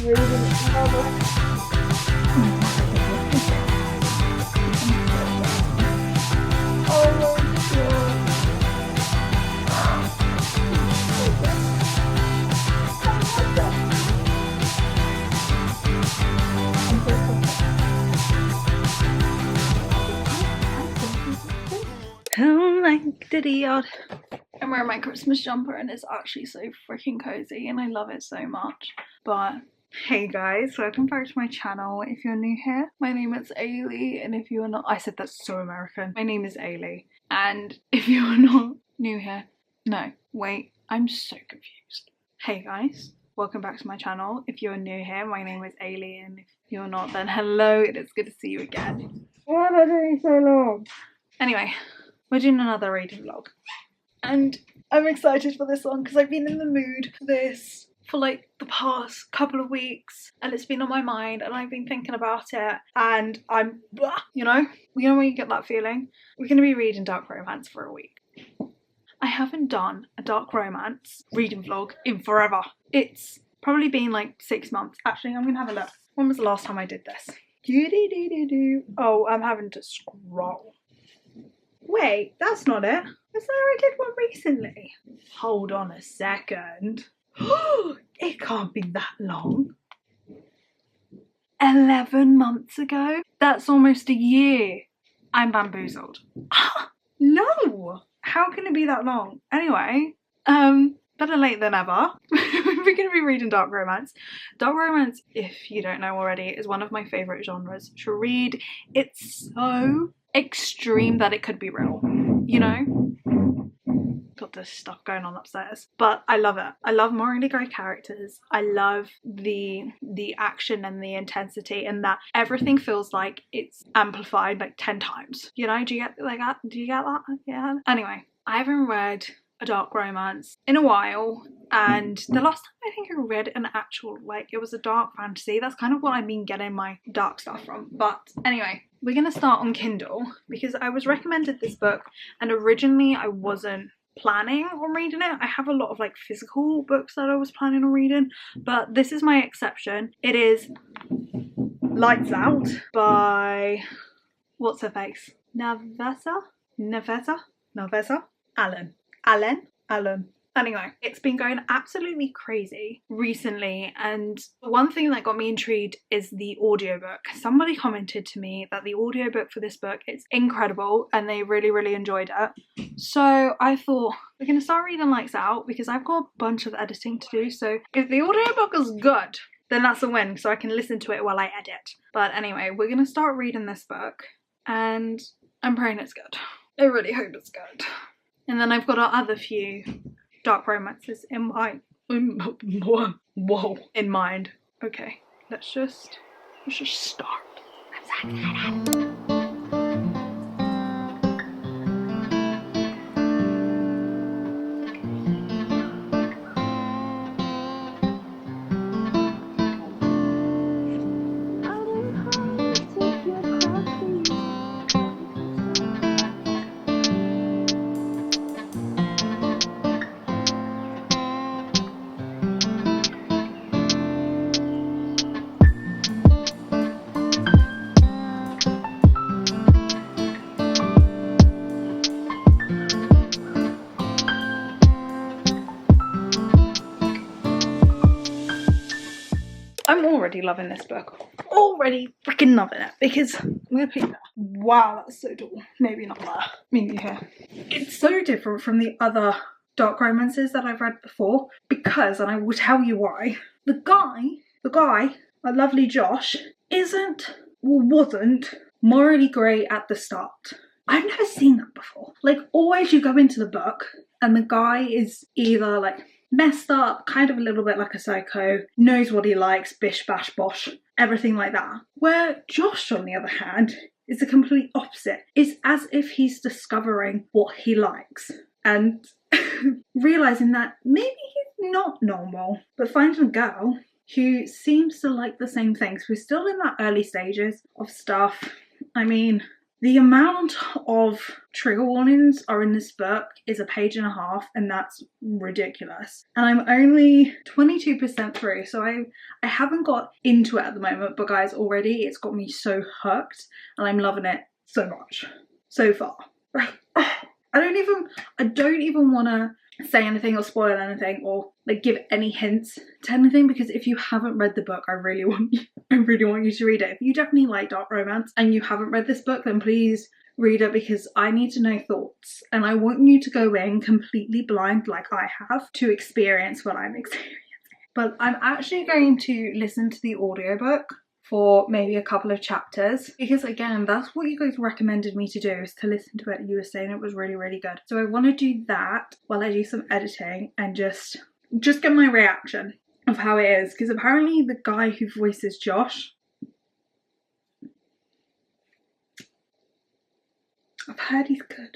Oh my goody god. I'm wearing my Christmas jumper and it's actually so freaking cozy and I love it so much. But hey guys, welcome back to my channel. If you're new here, my name is Eilidh, and if you are not, I said that's so American. My name is Eilidh, and if you are not new here, no, wait, I'm so confused. Hey guys, welcome back to my channel. If you're new here, my name is Eilidh, and if you're not, then hello, it is good to see you again. Why am I doing so long? Anyway, we're doing another reading vlog. And I'm excited for this one because I've been in the mood for this for like the past couple of weeks and it's been on my mind and I've been thinking about it and I'm, you know when you get that feeling? We're going to be reading dark romance for a week. I haven't done a dark romance reading vlog in forever. It's probably been like 6 months. Actually, I'm going to have a look. When was the last time I did this? Oh, I'm having to scroll. Wait, that's not it. I swear I did one recently. Hold on a second. It can't be that long. 11 months ago? That's almost a year. I'm bamboozled. No! How can it be that long? Anyway, better late than ever. We're going to be reading dark romance. Dark romance, if you don't know already, is one of my favourite genres to read. It's so extreme that it could be real, you know? Got this stuff going on upstairs, but I love it. I love morally grey characters. I love the action and the intensity, and that everything feels like it's amplified like 10 times, you know? Do you get like that? Do you get that? Yeah. Anyway, I haven't read a dark romance in a while, and the last time I think I read an actual, like, it was a dark fantasy. That's kind of what I've been getting my dark stuff from. But anyway, we're gonna start on Kindle because I was recommended this book and originally I wasn't planning on reading it. I have a lot of like physical books that I was planning on reading, but this is my exception. It is Lights Out by, what's her face? Navessa? Allen. Anyway, it's been going absolutely crazy recently, and one thing that got me intrigued is the audiobook. Somebody commented to me that the audiobook for this book is incredible and they really enjoyed it. So I thought we're going to start reading Lights Out because I've got a bunch of editing to do, so if the audiobook is good, then that's a win, so I can listen to it while I edit. But anyway, we're going to start reading this book and I'm praying it's good. I really hope it's good. And then I've got our other few dark romances in mind. Okay, let's just start. I'm so excited. I'm already loving this book. Already freaking loving it because I'm gonna put that. Wow, that's so dull. Maybe not that. Maybe here. It's so different from the other dark romances that I've read before because, and I will tell you why. The guy, our lovely Josh, wasn't morally grey at the start. I've never seen that before. Like, always you go into the book and the guy is either like messed up, kind of a little bit like a psycho, knows what he likes, bish bash bosh, everything like that. Where Josh, on the other hand, is the complete opposite. It's as if he's discovering what he likes and realising that maybe he's not normal, but finding a girl who seems to like the same things. We're still in that early stages of stuff. I mean, The amount of trigger warnings are in this book is 1.5 pages, and that's ridiculous. And I'm only 22% through, so I haven't got into it at the moment, but guys, already it's got me so hooked and I'm loving it so much so far. I don't even want to say anything or spoil anything or like give any hints to anything, because if you haven't read the book, I really want you to read it. If you definitely like dark romance and you haven't read this book, then please read it, because I need to know thoughts and I want you to go in completely blind like I have to experience what I'm experiencing. But I'm actually going to listen to the audiobook for maybe a couple of chapters, because again, that's what you guys recommended me to do, is to listen to it. You were saying it was really, really good. So I want to do that while I do some editing and just get my reaction of how it is, because apparently the guy who voices Josh, I've heard he's good.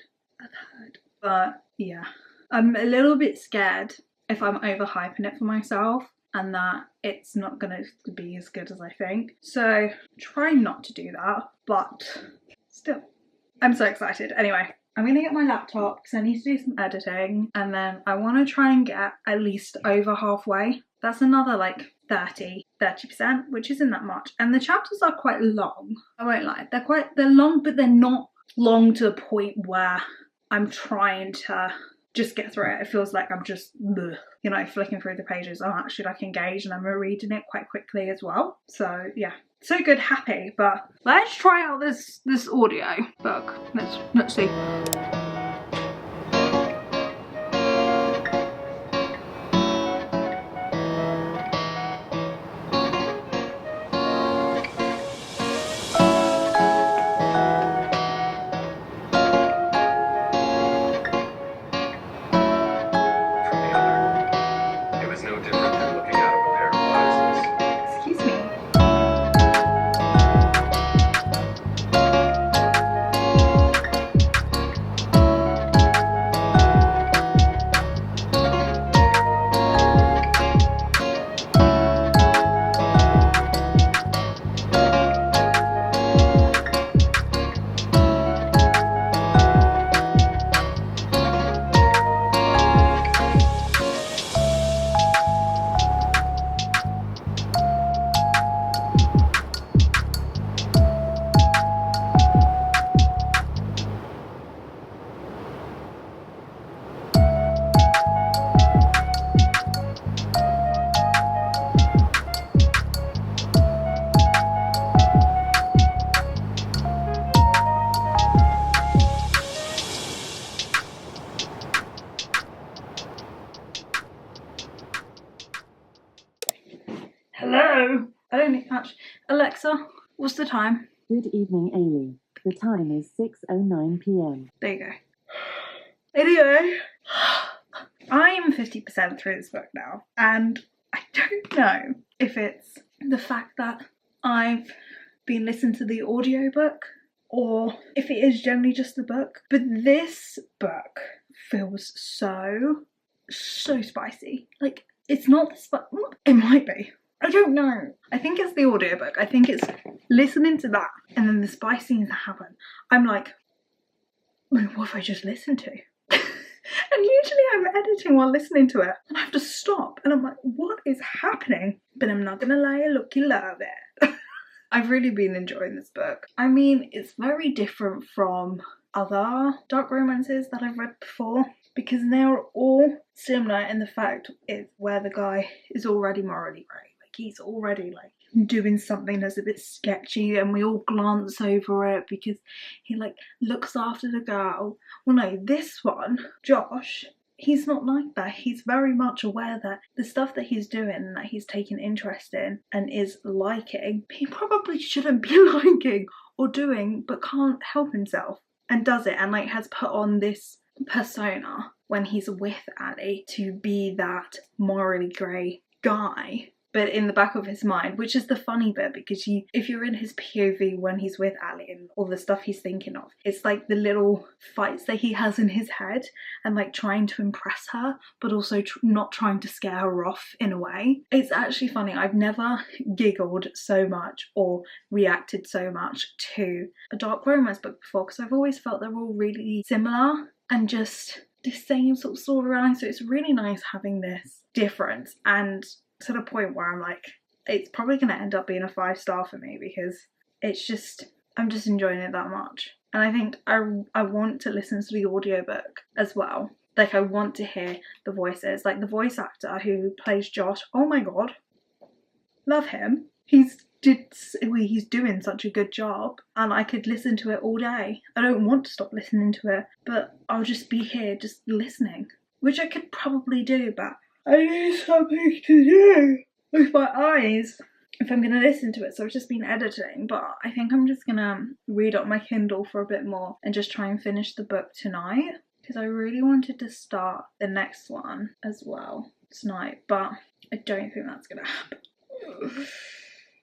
But yeah, I'm a little bit scared if I'm overhyping it for myself and that it's not going to be as good as I think. So try not to do that, but still, I'm so excited. Anyway, I'm going to get my laptop because I need to do some editing, and then I want to try and get at least over halfway. That's another like 30%, which isn't that much. And the chapters are quite long. I won't lie. They're long, but they're not long to the point where I'm trying to just get through it. It feels like I'm just, you know, flicking through the pages. I'm actually like engaged and I'm reading it quite quickly as well. So yeah, so good, happy. But let's try out this audio book. Let's see. Hello? I don't think much. Alexa, what's the time? Good evening, Eilidh. The time is 6:09 p.m. There you go. Anyway, I am 50% through this book now, and I don't know if it's the fact that I've been listening to the audiobook or if it is generally just the book, but this book feels so spicy. Like, it's not the spice. It might be. I don't know. I think it's the audiobook. I think it's listening to that and then the spice scenes that happen. I'm like, what have I just listened to? And usually I'm editing while listening to it and I have to stop and I'm like, what is happening? But I'm not gonna lie, look, you love it. I've really been enjoying this book. I mean, it's very different from other dark romances that I've read before, because they're all similar in the fact it's where the guy is already morally grey. Like, he's already like doing something that's a bit sketchy and we all glance over it because he like looks after the girl. Well no, this one, Josh, he's not like that. He's very much aware that the stuff that he's doing and that he's taking interest in and is liking, he probably shouldn't be liking or doing, but can't help himself and does it, and like has put on this persona when he's with Eilidh to be that morally grey guy but in the back of his mind, which is the funny bit, because if you're in his POV when he's with Ali and all the stuff he's thinking of, it's like the little fights that he has in his head and like trying to impress her, but also not trying to scare her off in a way. It's actually funny. I've never giggled so much or reacted so much to a dark romance book before, because I've always felt they're all really similar and just the same sort of storyline. So it's really nice having this difference, and to the point where I'm like, it's probably going to end up being a 5-star for me, because it's just, I'm just enjoying it that much. And I think I want to listen to the audiobook as well. Like, I want to hear the voices. Like, the voice actor who plays Josh, oh my god, love him. He's doing such a good job, and I could listen to it all day. I don't want to stop listening to it, but I'll just be here just listening, which I could probably do, but I need something to do with my eyes if I'm going to listen to it. So I've just been editing, but I think I'm just going to read up my Kindle for a bit more and just try and finish the book tonight, because I really wanted to start the next one as well tonight, but I don't think that's going to happen,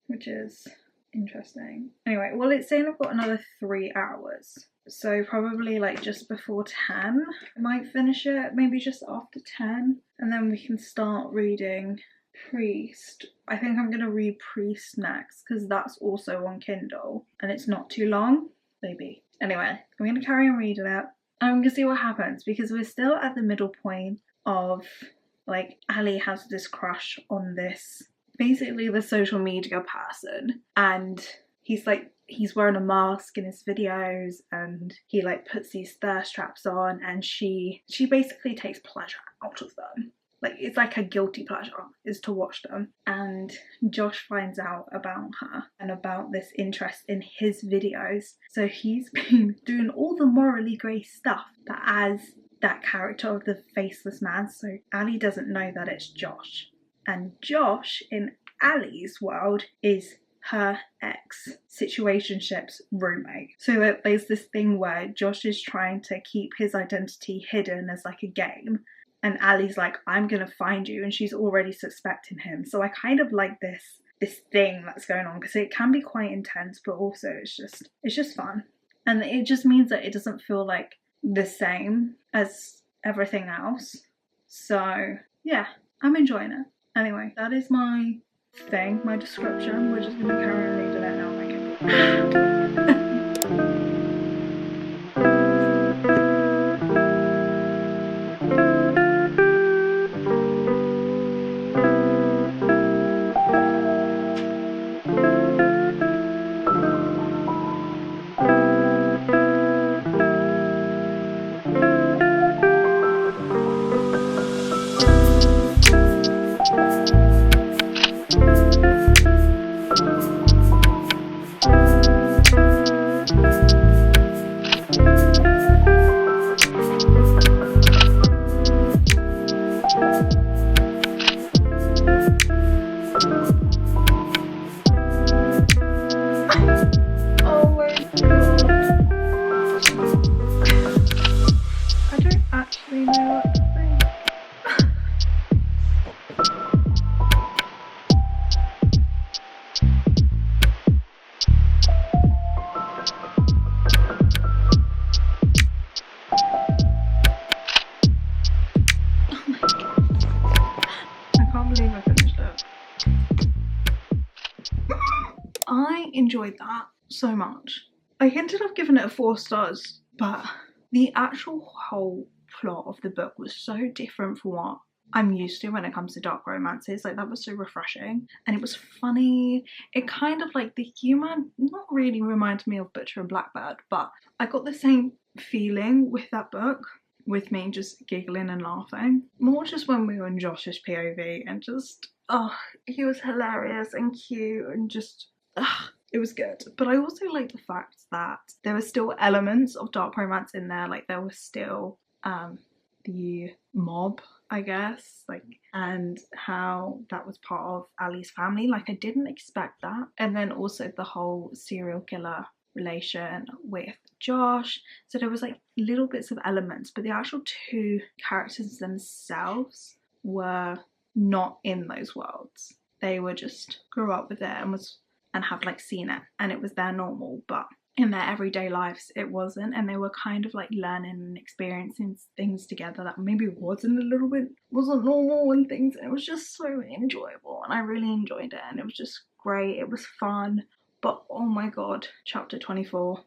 which is interesting. Anyway, well, it's saying I've got another 3 hours. So probably like just before 10, I might finish it, maybe just after 10. And then we can start reading Priest. I think I'm going to read Priest next, because that's also on Kindle and it's not too long, maybe. Anyway, I'm going to carry on reading it. I'm going to see what happens, because we're still at the middle point of, like, Ali has this crush on this, basically the social media person, and he's wearing a mask in his videos, and he like puts these thirst traps on, and she basically takes pleasure out of them. Like, it's like a guilty pleasure is to watch them. And Josh finds out about her and about this interest in his videos. So he's been doing all the morally grey stuff, but as that character of the faceless man. So Ali doesn't know that it's Josh. And Josh, in Ali's world, is her ex situationship's roommate. So there's this thing where Josh is trying to keep his identity hidden as like a game, and Ali's like, I'm gonna find you, and she's already suspecting him. So I kind of like this thing that's going on, because it can be quite intense, but also it's just fun, and it just means that it doesn't feel like the same as everything else. So yeah, I'm enjoying it. Anyway, that is my thing, my description. We're just gonna carry on reading it now. I enjoyed that so much. I ended up giving it a 4 stars, but the actual whole plot of the book was so different from what I'm used to when it comes to dark romances. Like, that was so refreshing, and it was funny. It kind of, like, the humour not really reminded me of Butcher and Blackbird, but I got the same feeling with that book, with me just giggling and laughing. More just when we were in Josh's POV, and just, oh, he was hilarious and cute, and just, it was good. But I also like the fact that there were still elements of dark romance in there. Like, there was still the mob, I guess, like, and how that was part of Ali's family. Like, I didn't expect that. And then also the whole serial killer relation with Josh. So there was like little bits of elements, but the actual 2 characters themselves were not in those worlds. they were just grew up with it and have like seen it, and it was their normal, but in their everyday lives it wasn't, and they were kind of like learning and experiencing things together that maybe wasn't normal and things, and it was just so enjoyable, and I really enjoyed it, and it was just great. It was fun. But oh my god, chapter 24,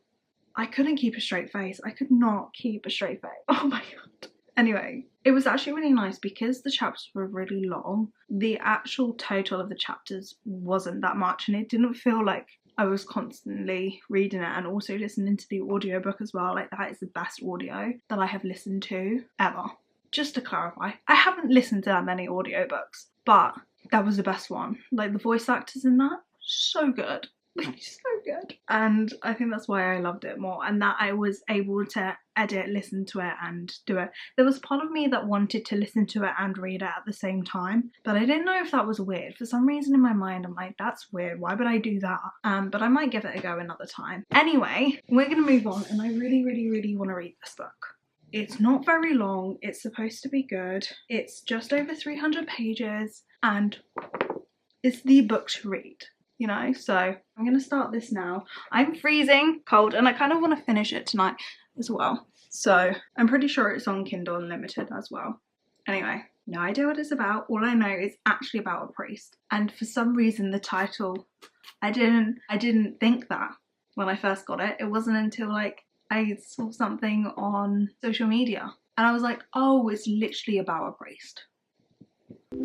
I couldn't keep a straight face. I could not keep a straight face. Oh my god. Anyway, it was actually really nice because the chapters were really long. The actual total of the chapters wasn't that much, and it didn't feel like I was constantly reading it and also listening to the audiobook as well. Like, that is the best audio that I have listened to ever. Just to clarify, I haven't listened to that many audiobooks, but that was the best one. Like, the voice actors in that, so good. So good. And I think that's why I loved it more, and that I was able to edit, listen to it and do it. There was part of me that wanted to listen to it and read it at the same time, but I didn't know if that was weird. For some reason in my mind I'm like, that's weird, why would I do that? But I might give it a go another time. Anyway, we're gonna move on, and I really want to read this book. It's not very long, it's supposed to be good, it's just over 300 pages, and it's the book to read. You know, so I'm gonna start this now. I'm freezing cold, and I kind of want to finish it tonight as well. So I'm pretty sure it's on Kindle Unlimited as well. Anyway, no idea what it's about. All I know is actually about a priest, and for some reason the title, I didn't think that when I first got it. It wasn't until like I saw something on social media, and I was like, oh, it's literally about a priest.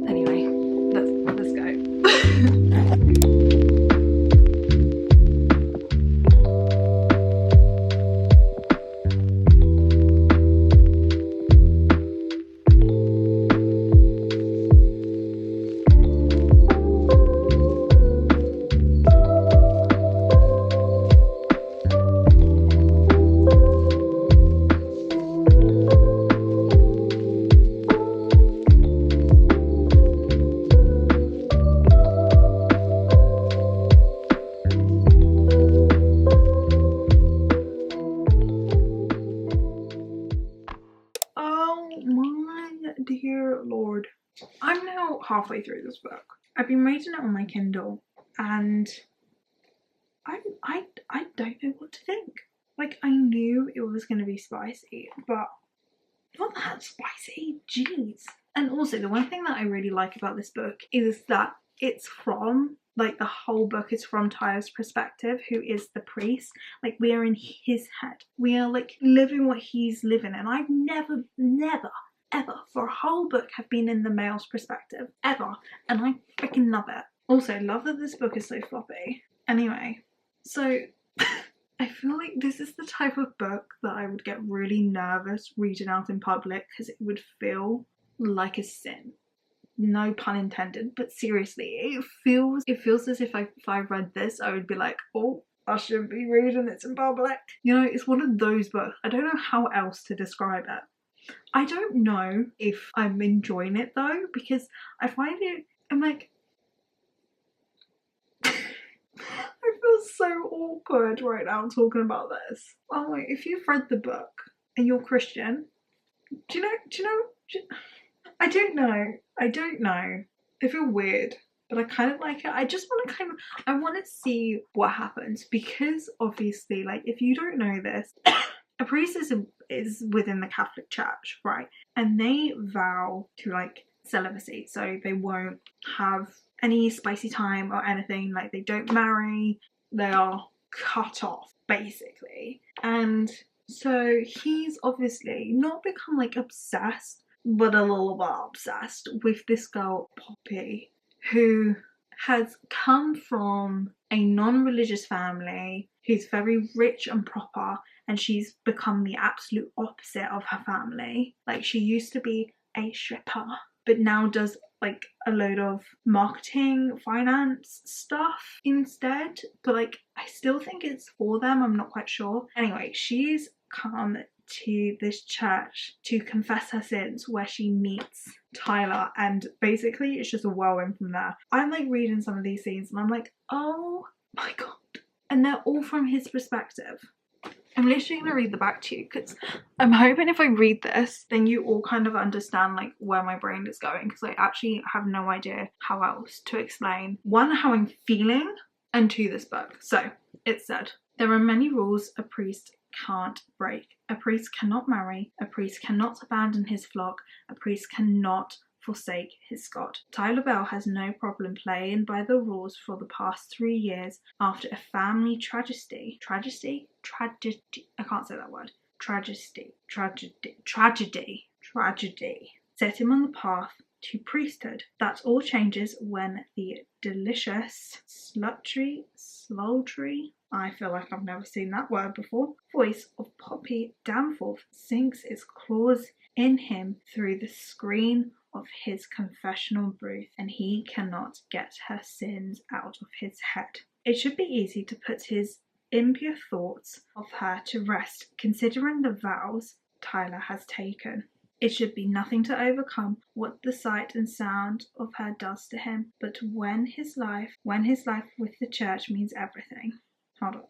Anyway, let's go. Dear Lord, I'm now halfway through this book. I've been reading it on my Kindle, and I don't know what to think. Like, I knew it was going to be spicy, but not that spicy. Jeez. And also, the one thing that I really like about this book is that it's from, like, the whole book is from Tyler's perspective, who is the priest. Like, we are in his head. We are like living what he's living, and I've never ever for a whole book have been in the male's perspective ever, and I freaking love it. Also, love that this book is so floppy. Anyway, so I feel like this is the type of book that I would get really nervous reading out in public, because it would feel like a sin. No pun intended, but seriously, it feels as if I read this, I would be like, oh, I shouldn't be reading this in public. You know, it's one of those books. I don't know how else to describe it. I don't know if I'm enjoying it though, because I find it, I'm like, I feel so awkward right now talking about this. Oh, like, if you've read the book and you're Christian, do you know, I don't know. I feel weird, but I kind of like it. I just want to I want to see what happens, because obviously, like, if you don't know this, a priest is within the Catholic Church, right? And they vow to, like, celibacy, so they won't have any spicy time or anything. Like, they don't marry, they are cut off, basically. And so he's obviously not become, like, obsessed, but a little bit obsessed with this girl, Poppy, who has come from a non-religious family, who's very rich and proper, and she's become the absolute opposite of her family. Like, she used to be a stripper, but now does, like, a load of marketing, finance stuff instead. But, like, I still think it's for them, I'm not quite sure. Anyway, she's come to this church to confess her sins, where she meets Tyler, and basically it's just a whirlwind from there. I'm like reading some of these scenes and I'm like, oh my god. And they're all from his perspective. I'm literally going to read the back to you because I'm hoping if I read this, then you all kind of understand like where my brain is going, because I actually have no idea how else to explain, one, how I'm feeling, and two, this book. So it said, there are many rules a priest can't break. A priest cannot marry. A priest cannot abandon his flock. A priest cannot forsake his Scott. Tyler Bell has no problem playing by the rules for the past 3 years after a family tragedy. I can't say that word. Tragedy set him on the path to priesthood. That all changes when the delicious, sultry, I feel like I've never seen that word before, voice of Poppy Danforth sinks its claws in him through the screen of his confessional booth, and he cannot get her sins out of his head. It should be easy to put his impure thoughts of her to rest, considering the vows Tyler has taken. It should be nothing to overcome what the sight and sound of her does to him, but when his life with the church means everything. Hold on.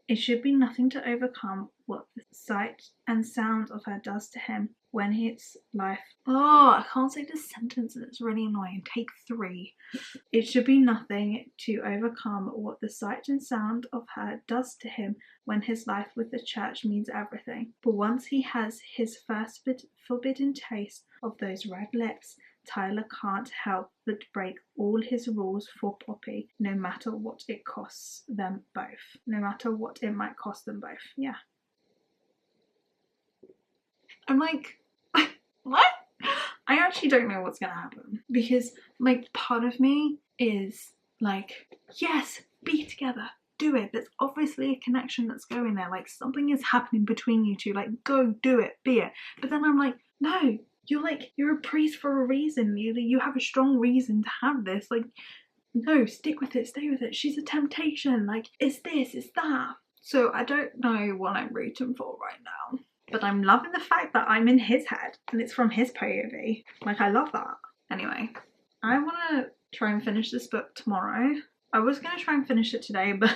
It should be nothing to overcome what the sight and sound of her does to him when his life... Oh, I can't say this sentence and it's really annoying. Take 3. It should be nothing to overcome what the sight and sound of her does to him when his life with the church means everything. But once he has his first forbidden taste of those red lips, Tyler can't help but break all his rules for Poppy, no matter what it costs them both. No matter what it might cost them both. Yeah. I'm like, what? I actually don't know what's gonna happen, because like part of me is like, yes, be together, do it. There's obviously a connection that's going there, like something is happening between you two, like go do it, be it. But then I'm like, no, you're a priest for a reason. You have a strong reason to have this. Like, no, stick with it, stay with it. She's a temptation. Like, it's this, it's that. So I don't know what I'm rooting for right now. But I'm loving the fact that I'm in his head and it's from his POV. Like, I love that. Anyway, I want to try and finish this book tomorrow. I was going to try and finish it today, but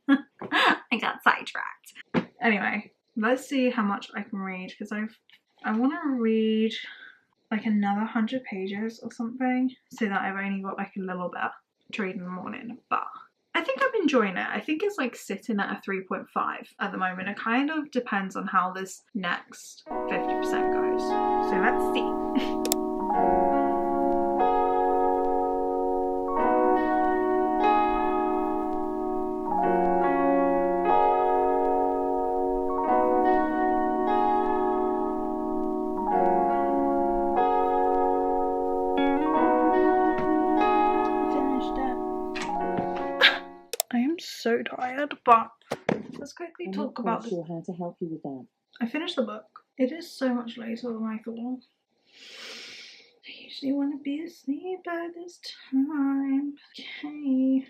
I got sidetracked. Anyway, let's see how much I can read, because I want to read like another 100 pages or something, so that I've only got like a little bit to read in the morning. But I think I'm enjoying it. I think it's like sitting at a 3.5 at the moment. It kind of depends on how this next 50% goes. So let's see. So tired, but let's quickly talk about this. I'm not quite sure how to help you with that. I finished the book. It is so much later than I thought. I usually want to be asleep by this time. Okay.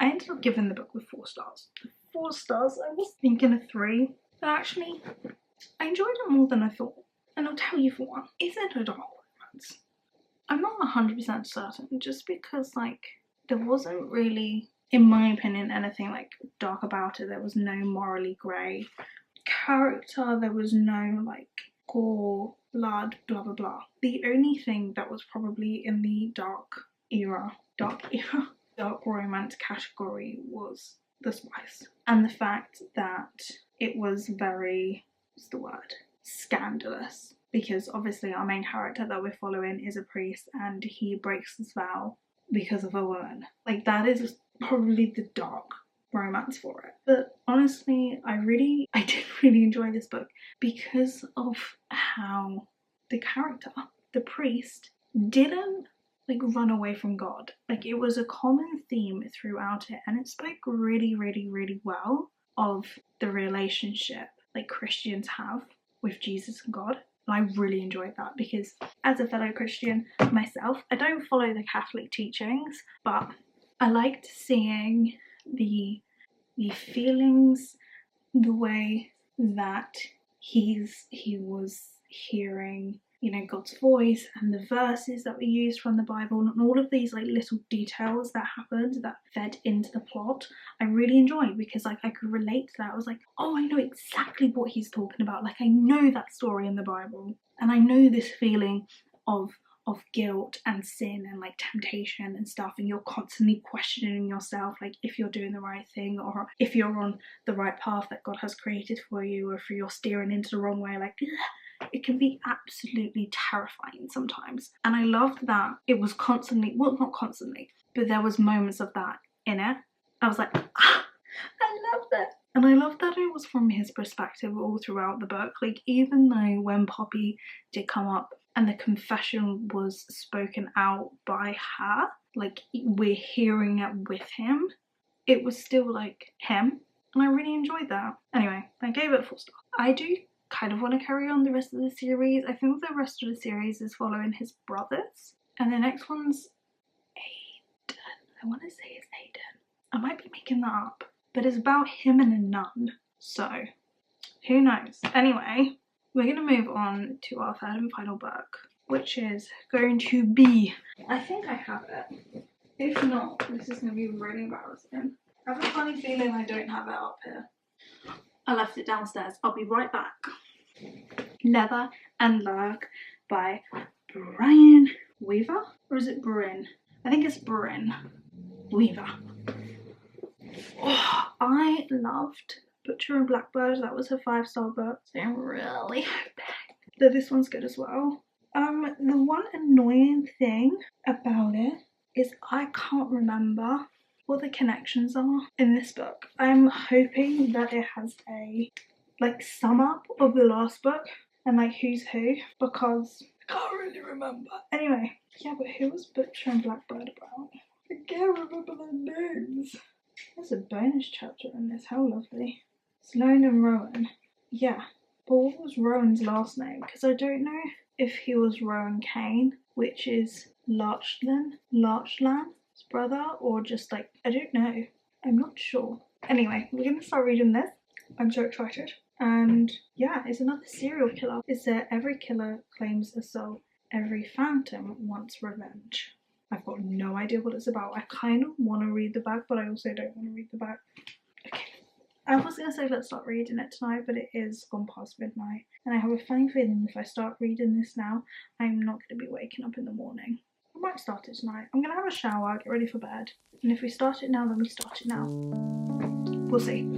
I ended up giving the book with 4 stars. 4 stars. I was thinking of 3, but actually, I enjoyed it more than I thought. And I'll tell you for one, isn't it a dark romance? I'm not 100% certain, just because like there wasn't really, in my opinion, anything like dark about it. There was no morally grey character, there was no like gore, blood, blah blah blah. The only thing that was probably in the dark romance category was the spice, and the fact that it was very, what's the word, scandalous, because obviously our main character that we're following is a priest and he breaks his vow because of a woman. Like, that is probably the dark romance for it. But honestly, I did really enjoy this book because of how the character, the priest, didn't like run away from God. Like, it was a common theme throughout it, and it spoke really, really, really well of the relationship like Christians have with Jesus and God. And I really enjoyed that, because as a fellow Christian myself, I don't follow the Catholic teachings, but I liked seeing the feelings, the way that he was hearing you know, God's voice and the verses that we used from the Bible and all of these like little details that happened that fed into the plot, I really enjoyed, because like I could relate to that. I was like, oh, I know exactly what he's talking about. Like I know that story in the Bible, and I know this feeling of guilt and sin and like temptation and stuff, and you're constantly questioning yourself, like if you're doing the right thing or if you're on the right path that God has created for you, or if you're steering into the wrong way. Like it can be absolutely terrifying sometimes, and I loved that it was constantly, well, not constantly, but there was moments of that in it. I was like, ah, I love that. And I love that it was from his perspective all throughout the book. Like even though when Poppy did come up and the confession was spoken out by her, like we're hearing it with him, it was still like him, and I really enjoyed that. Anyway, I gave it 4 stars. I do kind of want to carry on the rest of the series. I think the rest of the series is following his brothers, and the next one's Aiden. I want to say it's Aiden. I might be making that up, but it's about him and a nun, so who knows. Anyway, we're going to move on to our third and final book, which is going to be, I think I have it. If not, this is going to be really embarrassing. I have a funny feeling I don't have it up here. I left it downstairs. I'll be right back. Leather and Lark by Brian Weaver? Or is it Bryn? I think it's Bryn Weaver. Oh, I loved Butcher and Blackbird. That was her 5-star book, so I'm really hoping that this one's good as well. The one annoying thing about it is I can't remember what the connections are in this book. I'm hoping that it has a like sum up of the last book and like who's who, because I can't really remember. Anyway, yeah, but who was Butcher and Blackbird about? I can't remember their names. There's a bonus chapter in this, how lovely. Sloane and Rowan. Yeah, but what was Rowan's last name? Because I don't know if he was Rowan Kane, which is Larchlan's brother, or just like, I don't know. I'm not sure. Anyway, we're going to start reading this. I'm so excited. And yeah, it's another serial killer. It said every killer claims a soul. Every phantom wants revenge. I've got no idea what it's about. I kind of want to read the back, but I also don't want to read the back. Okay. I was going to say let's start reading it tonight, but it is gone past midnight. And I have a funny feeling if I start reading this now, I'm not going to be waking up in the morning. I might start it tonight. I'm going to have a shower, get ready for bed. And if we start it now, then we start it now. We'll see.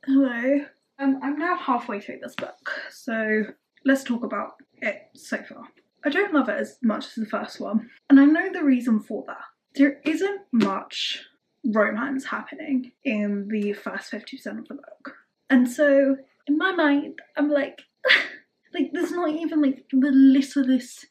Hello. I'm now halfway through this book, so let's talk about it so far. I don't love it as much as the first one, and I know the reason for that. There isn't much romance happening in the first 50% of the book, and so in my mind, I'm like, like there's not even like the littlest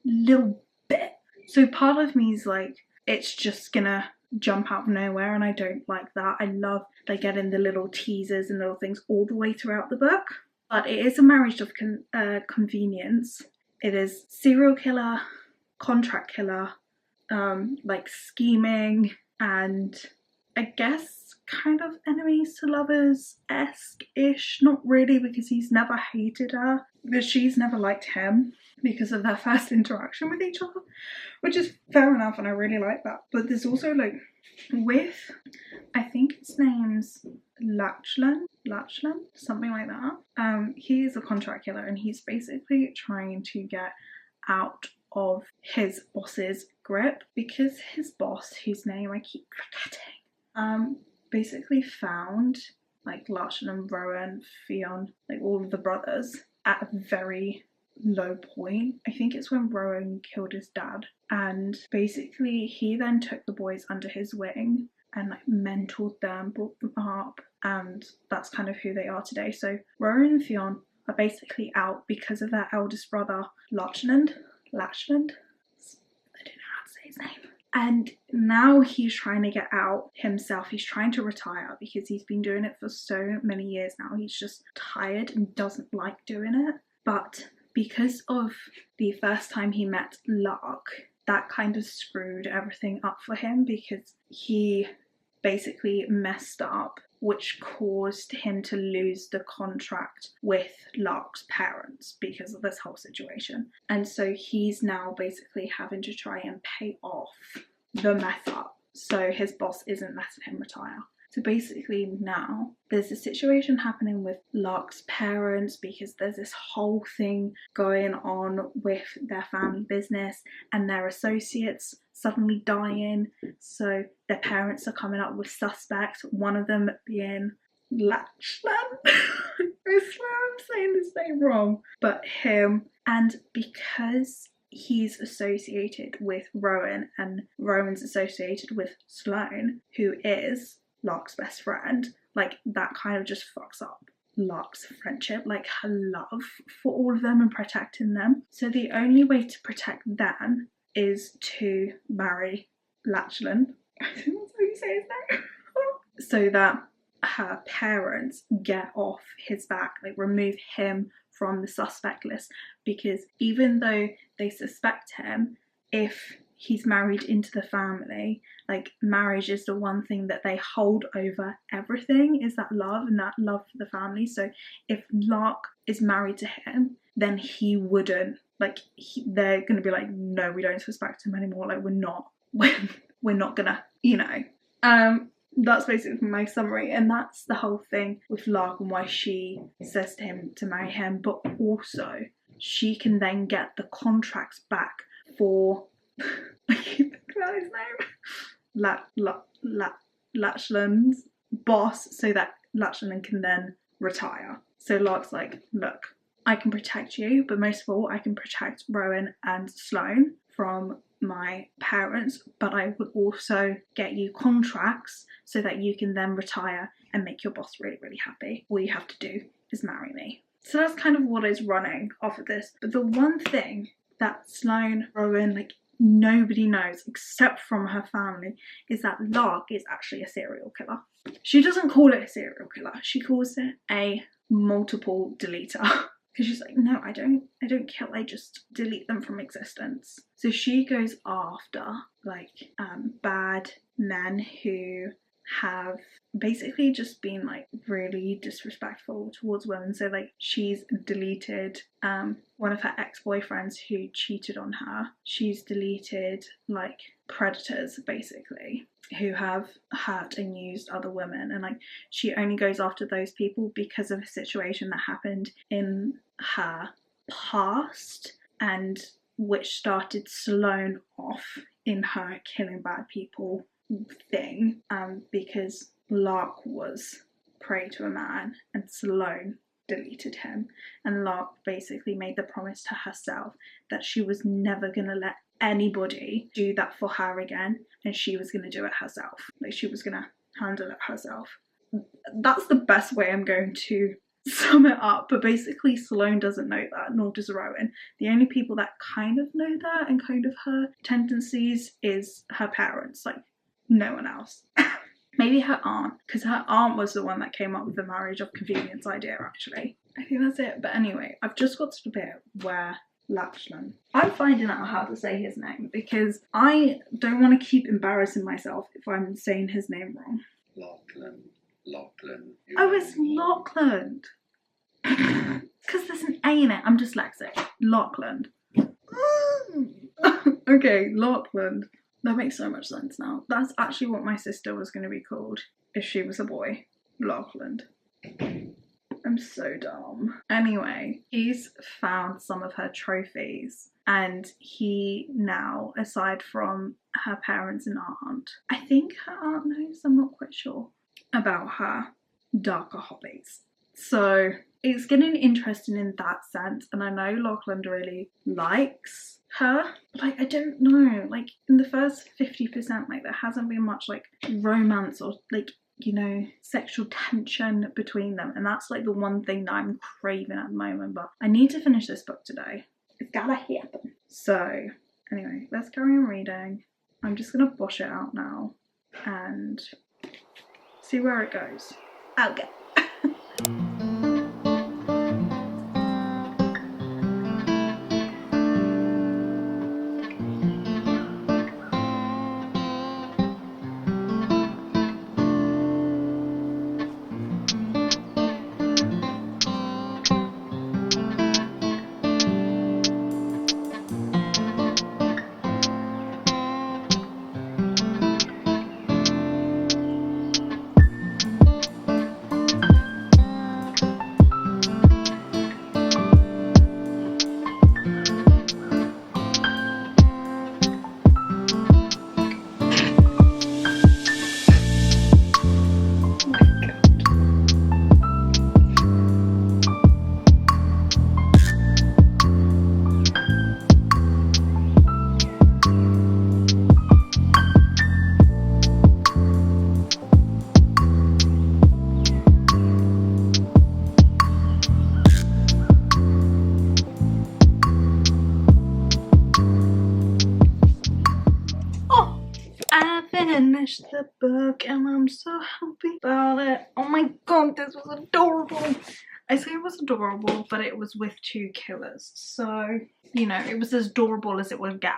little bit. So part of me is like, it's just gonna jump out of nowhere, and I don't like that. I love like getting the little teasers and little things all the way throughout the book. But it is a marriage of convenience. It is serial killer, contract killer, like scheming, and I guess kind of enemies to lovers-esque-ish. Not really, because he's never hated her, but she's never liked him because of their first interaction with each other, which is fair enough, and I really like that. But there's also like with, I think his name's Larchlan, something like that. He is a contract killer, and he's basically trying to get out of his boss's grip, because his boss, whose name I keep forgetting, basically found like Larson, Rowan, Fionn, like all of the brothers at a very low point. I think it's when Rowan killed his dad, and basically he then took the boys under his wing and like mentored them, brought them up, and that's kind of who they are today. So Rowan and Fionn are basically out because of their eldest brother, Lachlan. I don't know how to say his name. And now he's trying to get out himself. He's trying to retire because he's been doing it for so many years now. He's just tired and doesn't like doing it. But because of the first time he met Lark, that kind of screwed everything up for him, because he basically messed up, which caused him to lose the contract with Lark's parents because of this whole situation. And so he's now basically having to try and pay off the mess up so his boss isn't letting him retire. So basically now there's a situation happening with Lark's parents because there's this whole thing going on with their family business and their associates suddenly dying. So their parents are coming up with suspects, one of them being Lachlan. I swear I'm saying his name wrong, but him. And because he's associated with Rowan and Rowan's associated with Sloane, who is Lark's best friend, like that kind of just fucks up Lark's friendship, like her love for all of them and protecting them. So the only way to protect them is to marry Lachlan. I think that's how you say his name. So that her parents get off his back, like remove him from the suspect list, because even though they suspect him, if he's married into the family, like marriage is the one thing that they hold over everything, is that love and that love for the family. So if Lark is married to him, then he wouldn't, like they're gonna be like, no, we don't suspect him anymore, like we're not gonna, you know. That's basically my summary, and that's the whole thing with Lark and why she says to him to marry him, but also she can then get the contracts back for I keep thinking about his name, Lachlan's boss, so that Lachlan can then retire. So Lark's like, look, I can protect you, but most of all I can protect Rowan and Sloane from my parents, but I would also get you contracts so that you can then retire and make your boss really, really happy. All you have to do is marry me. So that's kind of what is running off of this. But the one thing that Sloane, Rowan, like nobody knows except from her family is that Lark is actually a serial killer. She doesn't call it a serial killer, she calls it a multiple deleter. Because she's like, no, I don't kill, I just delete them from existence. So she goes after like bad men who have basically just been like really disrespectful towards women. So like she's deleted one of her ex-boyfriends who cheated on her. She's deleted like predators basically who have hurt and used other women, and like she only goes after those people because of a situation that happened in her past, and which started Sloane off in her killing bad people thing, because Lark was prey to a man and Sloane deleted him, and Lark basically made the promise to herself that she was never gonna let anybody do that for her again, and she was gonna do it herself, like she was gonna handle it herself. That's the best way I'm going to sum it up, but basically Sloane doesn't know that, nor does Rowan. The only people that kind of know that and kind of her tendencies is her parents, like no one else. Maybe her aunt, because her aunt was the one that came up with the marriage of convenience idea actually. I think that's it. But anyway, I've just got to the bit where Lachlan, I'm finding out how to say his name because I don't want to keep embarrassing myself if I'm saying his name wrong. Lachlan. Oh, it's Lachlan. Because there's an A in it. I'm dyslexic. Lachlan. Okay, Lachlan. That makes so much sense now. That's actually what my sister was going to be called if she was a boy. Lachlan. I'm so dumb. Anyway, he's found some of her trophies and he now, aside from her parents and aunt, I think her aunt knows, I'm not quite sure, about her darker hobbies. So it's getting interesting in that sense, and I know Lachlan really likes her, but like I don't know, like in the first 50%, like there hasn't been much like romance or like, you know, sexual tension between them, and that's like the one thing that I'm craving at the moment. But I need to finish this book today. It's gotta happen. So anyway, let's carry on reading. I'm just gonna bosh it out now and see where it goes. Okay. Finished the book and I'm so happy about it. Oh my god, this was adorable. I say it was adorable, but it was with 2 killers, so you know, it was as adorable as it would get.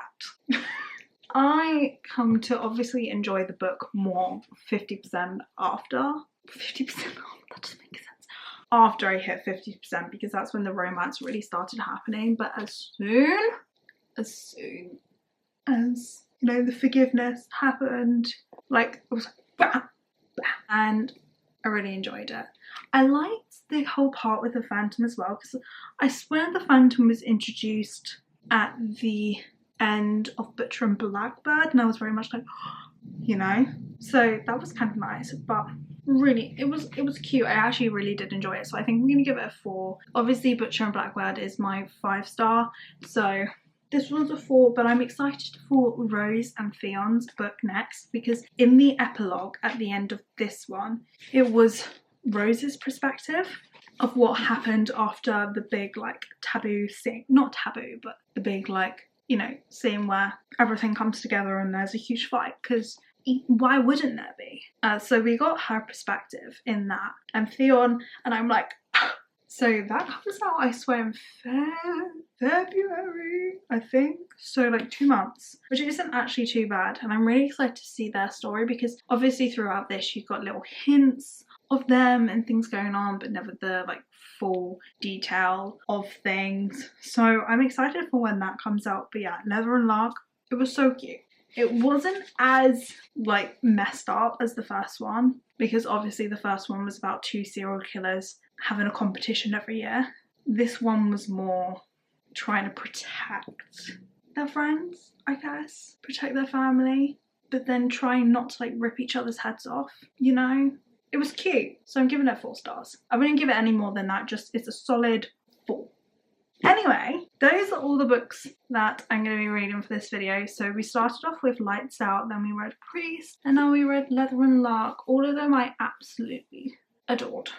I come to obviously enjoy the book more 50% after. 50%, that doesn't make sense. After I hit 50%, because that's when the romance really started happening. But as soon as you know, the forgiveness happened, like it was like bah, bah, and I really enjoyed it. I liked the whole part with the Phantom as well, because I swear the Phantom was introduced at the end of Butcher and Blackbird, and I was very much like, you know, so that was kind of nice. But really, it was cute. I actually really did enjoy it, so I think I'm gonna give it a 4. Obviously Butcher and Blackbird is my 5-star, so this one's a 4, but I'm excited for Rose and Theon's book next, because in the epilogue at the end of this one, it was Rose's perspective of what happened after the big like taboo scene, not taboo, but the big like, you know, scene where everything comes together and there's a huge fight, because why wouldn't there be? So we got her perspective in that, and Theon, and I'm like, so that comes out, I swear, in February, I think. So like 2 months, which isn't actually too bad. And I'm really excited to see their story, because obviously throughout this you've got little hints of them and things going on, but never the like full detail of things. So I'm excited for when that comes out. But yeah, Leather and Lark, it was so cute. It wasn't as like messed up as the first one, because obviously the first one was about 2 serial killers having a competition every year. This one was more trying to protect their friends, I guess, protect their family, but then trying not to like rip each other's heads off, you know? It was cute, so I'm giving it 4 stars. I wouldn't give it any more than that, just it's a solid 4. Anyway, those are all the books that I'm going to be reading for this video. So we started off with Lights Out, then we read Priest, and now we read Leather and Lark. All of them I absolutely adored.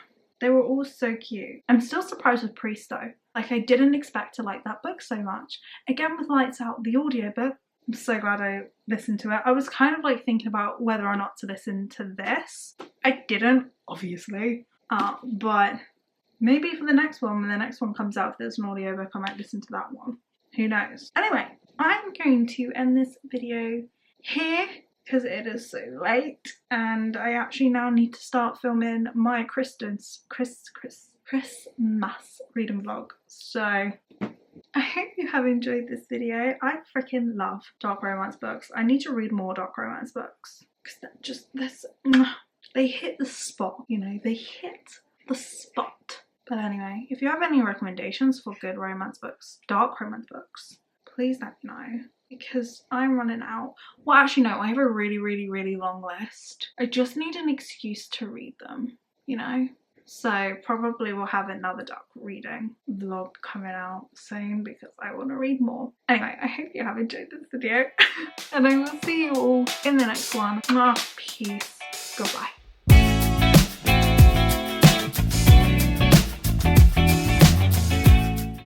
They were all so cute. I'm still surprised with Priest though. Like, I didn't expect to like that book so much. Again with Lights Out, the audiobook, I'm so glad I listened to it. I was kind of like thinking about whether or not to listen to this. I didn't, obviously, but maybe for the next one, when the next one comes out, if there's an audiobook, I might listen to that one. Who knows? Anyway, I'm going to end this video here, because it is so late, and I actually now need to start filming my Christmas reading vlog. So I hope you have enjoyed this video. I freaking love dark romance books. I need to read more dark romance books, because that just, they hit the spot, you know, they hit the spot. But anyway, if you have any recommendations for good romance books, dark romance books, please let me know, because I'm running out. Well, actually no, I have a really long list. I just need an excuse to read them, you know? So probably we'll have another duck reading vlog coming out soon because I want to read more. Anyway, I hope you have enjoyed this video and I will see you all in the next one. Peace. Goodbye.